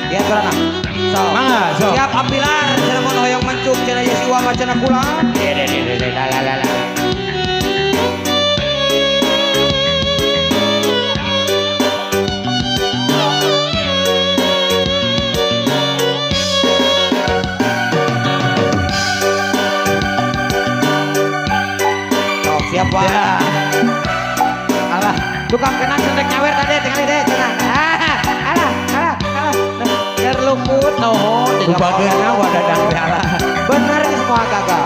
Ya turana. So. Mangga, so. Siap ampilar cirebon hoyong mencuk cenah Yesua macana kula. La. Siap Pak. Ya. Alah, tukang kenang sedek nyawer tadi tinggal deh cenah. Alah. Terluput noh. Kubagana wadadang alah. Bener ini semua gagal.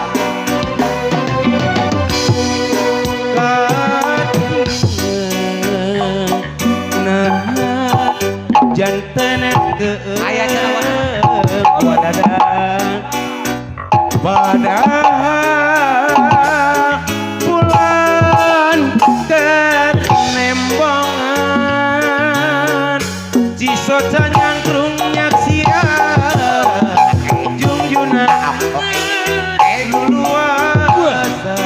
Jantan ke Aya cenah wadadang pada Cisoca nyangkrung nyaksia jungjuna luasa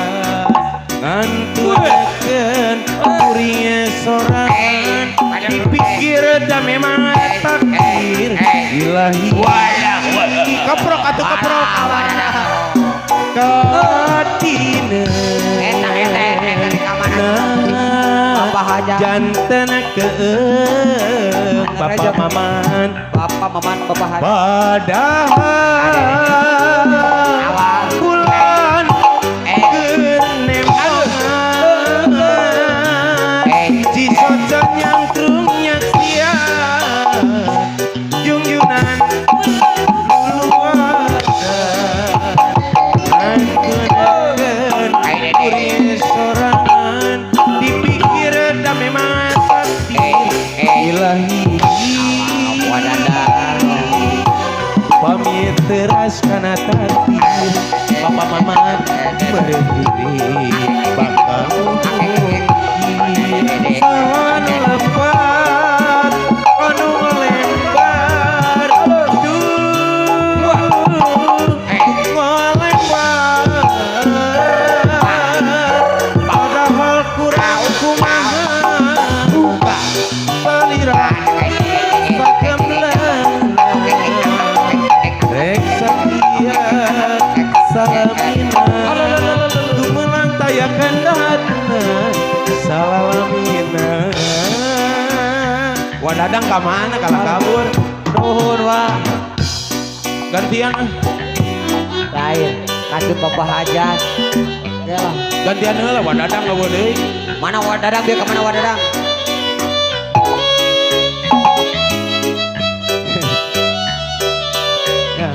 ngantukeun kuringnya sorangan dipikir da memang takdir ilahi keprok atuh keprok katina jantan ke Bapak Maman Bapak Haji padahal bulan kenembangan cisoca nyangkrung nyaksia jungjungan luasa ngantukeun kuring sorangan dipikir da memang takdir ilahi pamit teras kana takdir Bapak Maman berdiri bakal sahan lepat anu ngelembar padahal kurang kumaha salira salamina dumelang tayakan datna salamina wadadang ka mana kalau kabur nuhun wa gantian lain kasih Bapak Hajat ya gantian heula wadadang eueuh deui mana wadadang dia ke mana wadadang ya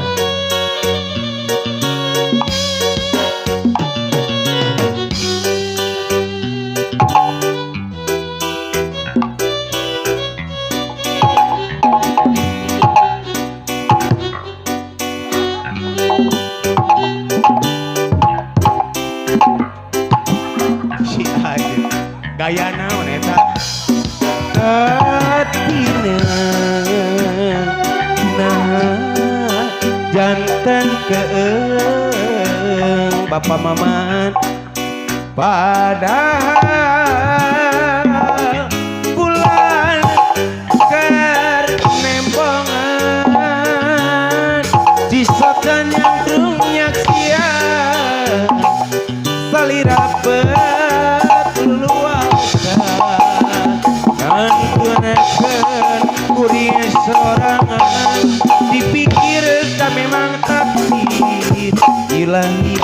si aja gaya naon eta katina jantan keung Bapak Maman padahal bulan kenembongan cisoca nyangkrung nyaksia salira luasa ngantukeun kuring sorangan dipikir da memang takdir ilahi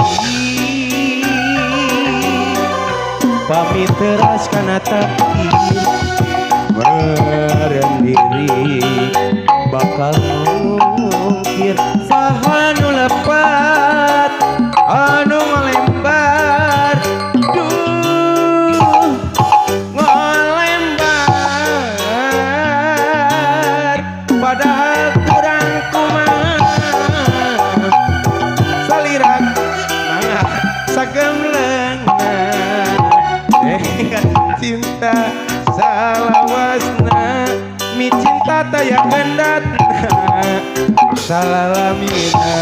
pamit teras kana takdir merendiri bakal mungkir saha nu lepat anu ngelembar ngelembar padahal kurang kumaha salirak mangga sagemlengan cinta salawasna mi cinta taya gendatna salalamina